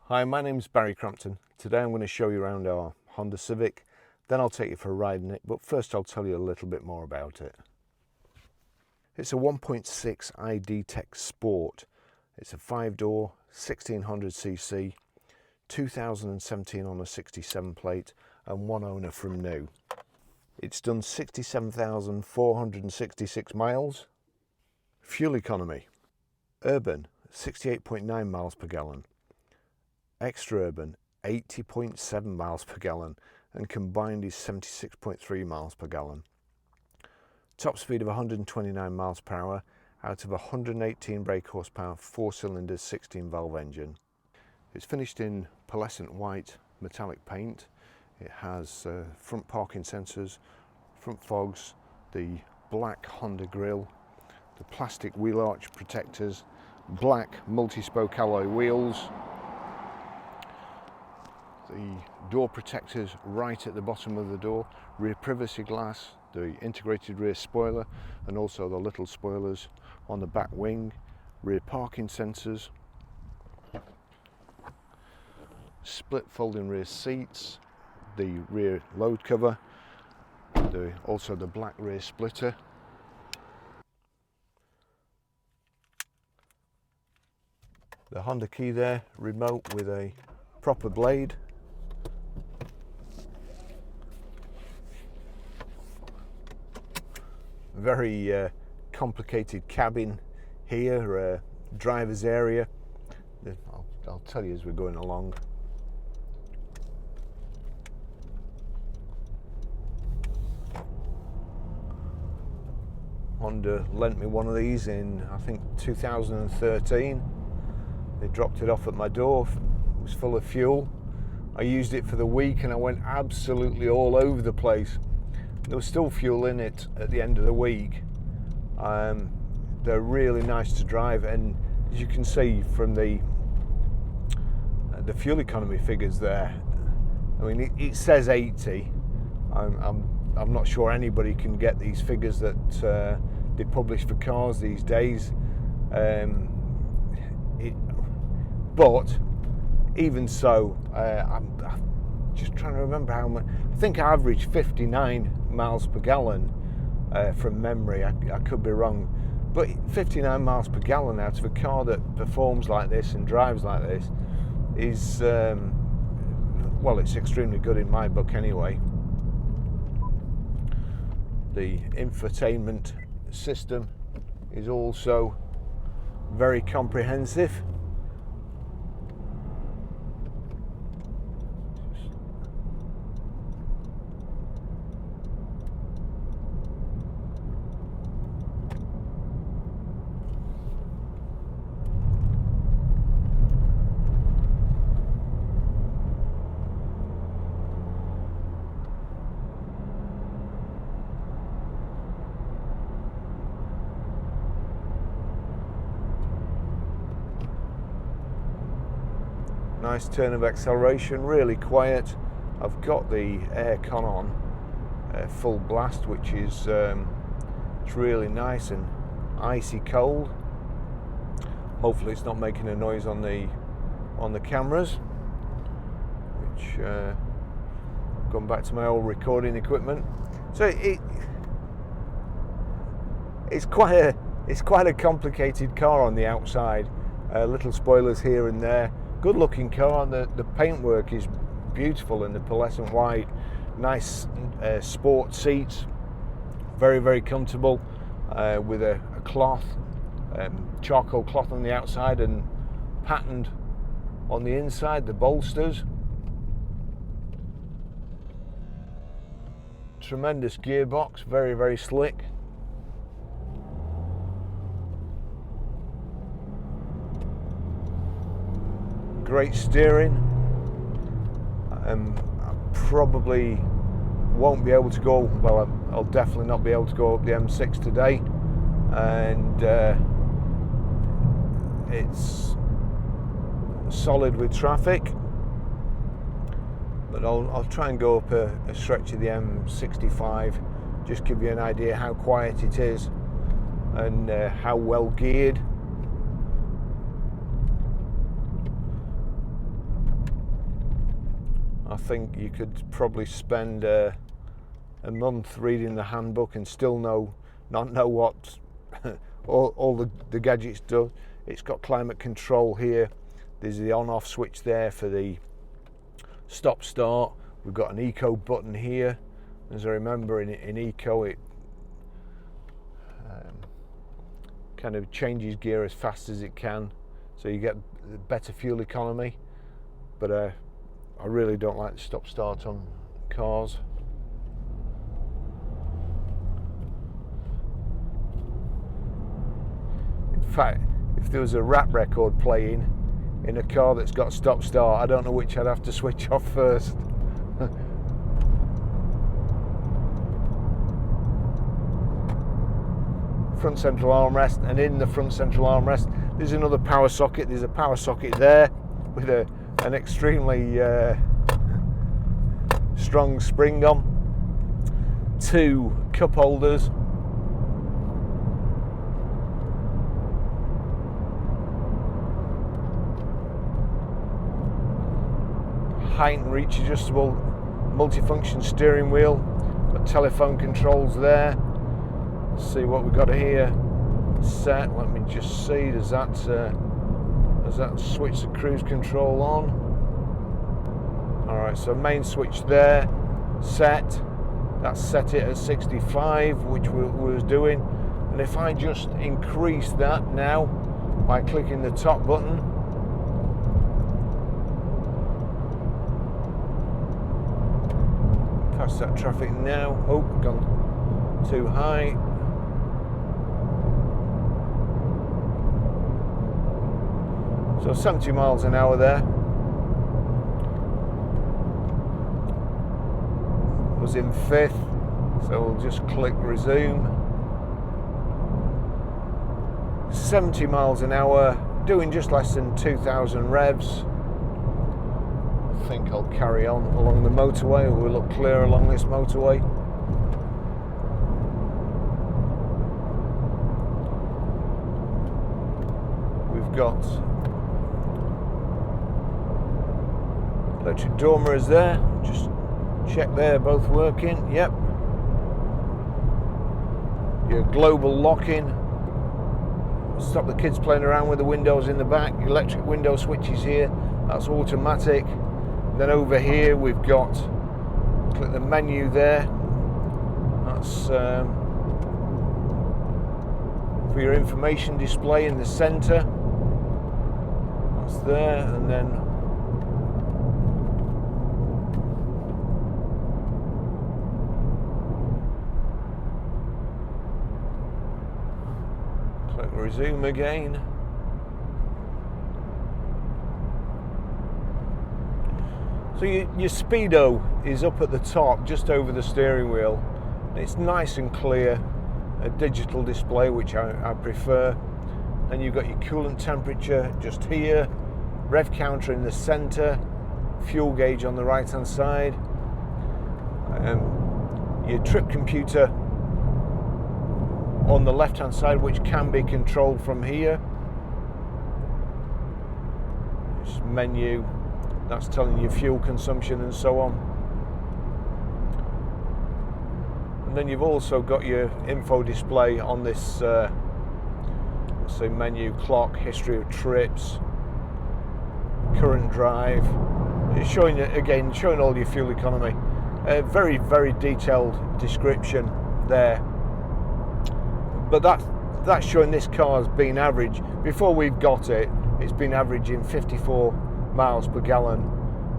Hi, my name's Barry Crampton. Today I'm going to show you around our Honda Civic, then I'll take you for a ride in it, but first I'll tell you a little bit more about it. It's a 1.6i DTEC Sport. It's a 5-door, 1600cc, 2017 on a 67 plate and one owner from new. It's done 67,466 miles. Fuel economy, urban 68.9 miles per gallon. Extra urban 80.7 miles per gallon and combined is 76.3 miles per gallon. Top speed of 129 miles per hour out of 118 brake horsepower, 4 cylinders, 16 valve engine. It's finished in pearlescent white metallic paint. It has front parking sensors, front fogs, the black Honda grille, the plastic wheel arch protectors, black multi-spoke alloy wheels, the door protectors right at the bottom of the door, rear privacy glass, the integrated rear spoiler and also the little spoilers on the back wing, rear parking sensors, split folding rear seats, the rear load cover, also the black rear splitter, the Honda key there, remote with a proper blade, very complicated cabin here, driver's area. I'll tell you as we're going along. Honda lent me one of these in, I think, 2013. They dropped it off at my door. It was full of fuel. I used it for the week and I went absolutely all over the place. There was still fuel in it at the end of the week. They're really nice to drive, and as you can see from the fuel economy figures there, I mean it says 80. I'm not sure anybody can get these figures that they publish for cars these days. But even so, I'm just trying to remember how much. I think I averaged 59 miles per gallon from memory. I could be wrong, but 59 miles per gallon out of a car that performs like this and drives like this is, well, it's extremely good in my book anyway. The infotainment system is also very comprehensive. Nice turn of acceleration, really quiet. I've got the aircon on full blast, which is it's really nice and icy cold. Hopefully it's not making a noise on the cameras, which I've gone back to my old recording equipment. So it's quite a complicated car on the outside. Little spoilers here and there. Good looking car. The paintwork is beautiful in the pearlescent white. Nice sport seats, very, very comfortable, with a cloth, charcoal cloth on the outside and patterned on the inside, the bolsters. Tremendous gearbox, very, very slick. Great steering. I probably won't be able to go, well, I'll definitely not be able to go up the M6 today, and it's solid with traffic, but I'll try and go up a stretch of the M65, just give you an idea how quiet it is and how well geared. think you could probably spend a month reading the handbook and still not know what all the gadgets do. It's got climate control here. There's the on-off switch there for the stop-start. We've got an eco button here. As I remember, in eco, it kind of changes gear as fast as it can, so you get better fuel economy. But I really don't like the stop-start on cars. In fact, if there was a rap record playing in a car that's got stop-start, I don't know which I'd have to switch off first. Front central armrest, and in the front central armrest there's another power socket. There's a power socket there with an extremely strong spring on. 2 cup holders. Height and reach adjustable multifunction steering wheel. Got telephone controls there. Let's see what we've got here. Set. Let me just see. Does that switch the cruise control on? All right. So main switch there. Set. That's set it at 65, which we was doing. And if I just increase that now by clicking the top button. Past that traffic now. Oh, gone too high. So 70 miles an hour there. Was in 5th, so we'll just click resume. 70 miles an hour, doing just less than 2,000 revs. I think I'll carry on along the motorway. We'll look clear along this motorway. We've got electric door mirrors there. Just check they're both working. Yep. Your global locking. Stop the kids playing around with the windows in the back. Electric window switches here. That's automatic. Then over here we've got, click the menu there. That's for your information display in the center. That's there, and then click resume again. So your speedo is up at the top, just over the steering wheel. It's nice and clear, a digital display, which I prefer. Then you've got your coolant temperature just here, rev counter in the center, fuel gauge on the right hand side, your trip computer on the left hand side, which can be controlled from here. This menu, that's telling you fuel consumption and so on. And then you've also got your info display on this let's say menu, clock, history of trips, current drive. It's showing you again, showing all your fuel economy. Very, very detailed description there. But that's showing this car's been average. Before we've got it, it's been averaging 54 miles per gallon,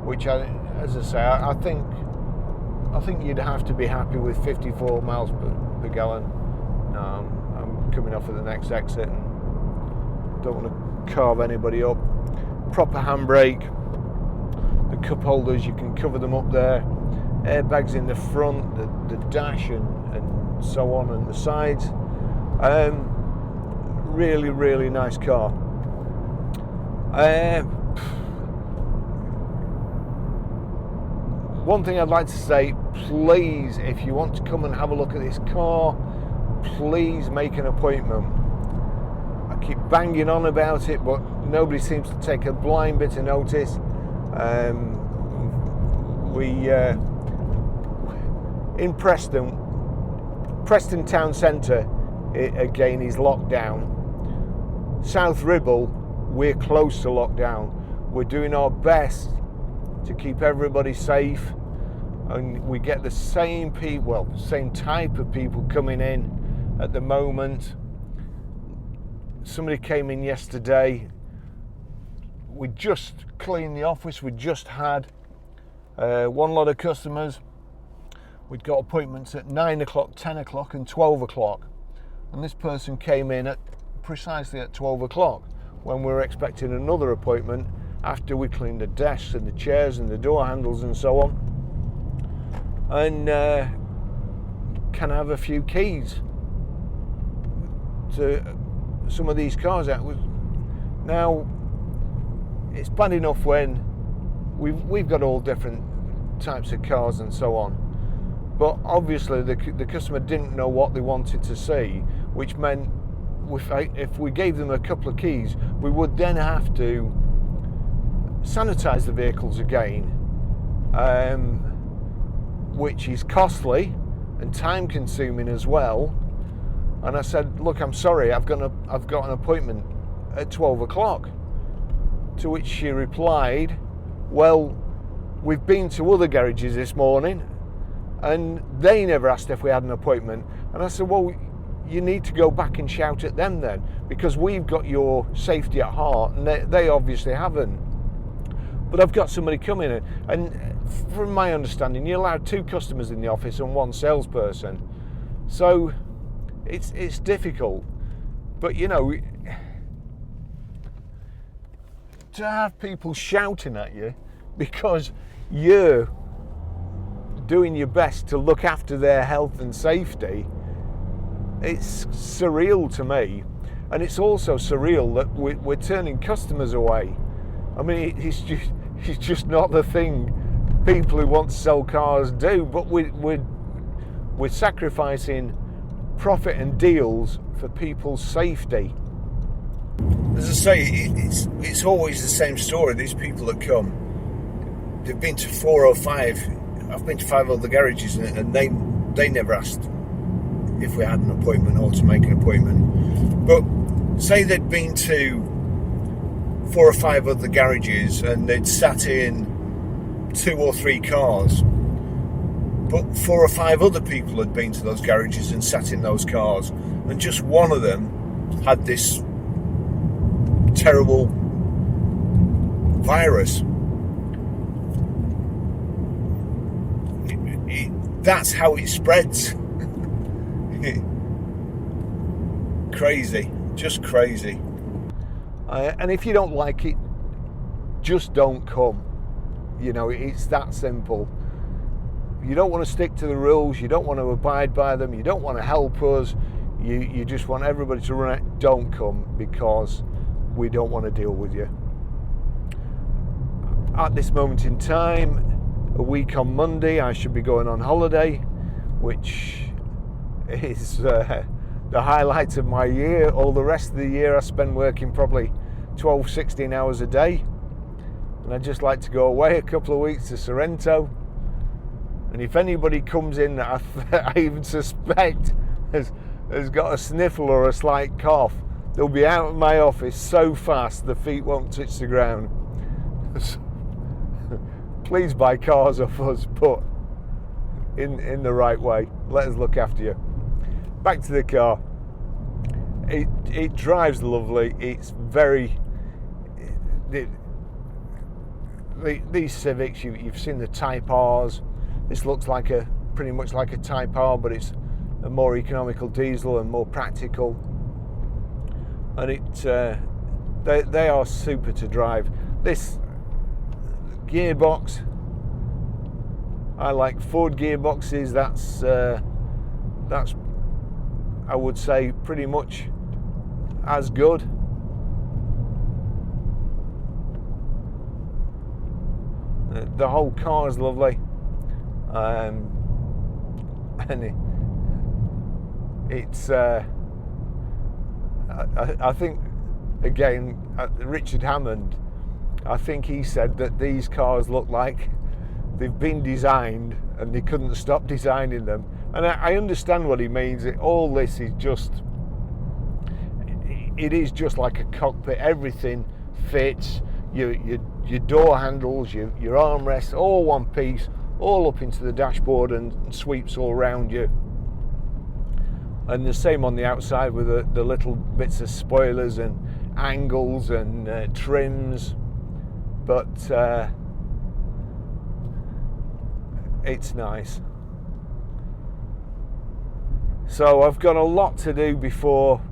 which, as I say, I think you'd have to be happy with 54 miles per gallon. I'm coming off at the next exit and don't want to carve anybody up. Proper handbrake. The cup holders, you can cover them up there. Airbags in the front, the dash and so on, and the sides. Really, really nice car. One thing I'd like to say, please, if you want to come and have a look at this car, please make an appointment. I keep banging on about it, but nobody seems to take a blind bit of notice. in Preston town centre, again is locked down. South Ribble, we're close to lockdown. We're doing our best to keep everybody safe, and we get the same people, well, same type of people coming in at the moment. Somebody came in yesterday. We just cleaned the office. We just had one lot of customers. We'd got appointments at 9 o'clock, 10 o'clock and 12 o'clock. And this person came in at precisely at 12 o'clock when we were expecting another appointment after we cleaned the desks and the chairs and the door handles and so on. And can I have a few keys to some of these cars out? Now, it's bad enough when we've got all different types of cars and so on, but obviously the customer didn't know what they wanted to see, which meant if we gave them a couple of keys, we would then have to sanitize the vehicles again, which is costly and time consuming as well. And I said, look, I'm sorry, I've got an appointment at 12 o'clock. To which she replied, well, we've been to other garages this morning and they never asked if we had an appointment. And I said, well, you need to go back and shout at them then, because we've got your safety at heart and they obviously haven't. But I've got somebody coming in, and from my understanding, you're allowed 2 customers in the office and 1 salesperson. So it's difficult. But you know, to have people shouting at you because you're doing your best to look after their health and safety, it's surreal to me. And it's also surreal that we're turning customers away. I mean, it's just not the thing people who want to sell cars do, but we're sacrificing profit and deals for people's safety. As I say, it's always the same story. These people that come, they've been to 4 or 5. I've been to 5 other garages, and they never asked if we had an appointment or to make an appointment. But say they'd been to 4 or 5 other garages and they'd sat in 2 or 3 cars, but 4 or 5 other people had been to those garages and sat in those cars, and just one of them had this terrible virus. That's how it spreads. Crazy, just crazy. And if you don't like it, just don't come. You know, it's that simple. You don't want to stick to the rules, you don't want to abide by them, you don't want to help us, you just want everybody to run it. Don't come, because we don't want to deal with you. At this moment in time, a week on Monday, I should be going on holiday, which is the highlight of my year. All the rest of the year I spend working probably 12, 16 hours a day, and I'd just like to go away a couple of weeks to Sorrento. And if anybody comes in that I even suspect has got a sniffle or a slight cough, they'll be out of my office so fast the feet won't touch the ground. Please buy cars off us, but in the right way. Let us look after you. Back to the car. It drives lovely. It's very... These Civics, you've seen the Type R's. This looks like pretty much like a Type R, but it's a more economical diesel and more practical. And they are super to drive. This gearbox, I like Ford gearboxes. That's I would say pretty much as good. The whole car is lovely. And it's I think, again, Richard Hammond, I think he said that these cars look like they've been designed and they couldn't stop designing them. And I understand what he means. All this is just, it is just like a cockpit. Everything fits. Your door handles, your armrests, all one piece, all up into the dashboard and sweeps all around you. And the same on the outside with the little bits of spoilers and angles and trims. But it's nice. So I've got a lot to do before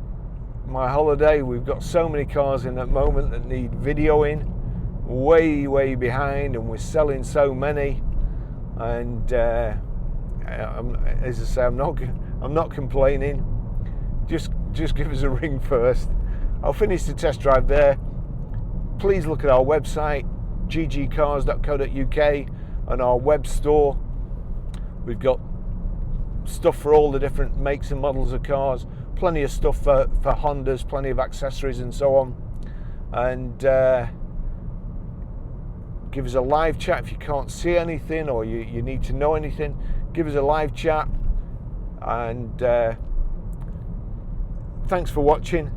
my holiday. We've got so many cars in at the moment that need videoing, way behind, and we're selling so many. And as I say, I'm not complaining. Just give us a ring first. I'll finish the test drive there. Please look at our website, ggcars.co.uk, and our web store. We've got stuff for all the different makes and models of cars, plenty of stuff for Hondas, plenty of accessories and so on. And give us a live chat if you can't see anything or you need to know anything. Give us a live chat. And thanks for watching.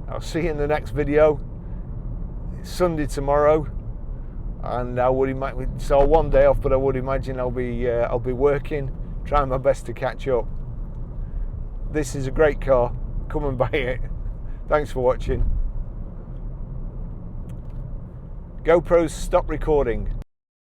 I'll see you in the next video. It's Sunday tomorrow, and I would imagine, so one day off, but I would imagine I'll be working, trying my best to catch up. This is a great car. Come and buy it. Thanks for watching. GoPros, stop recording.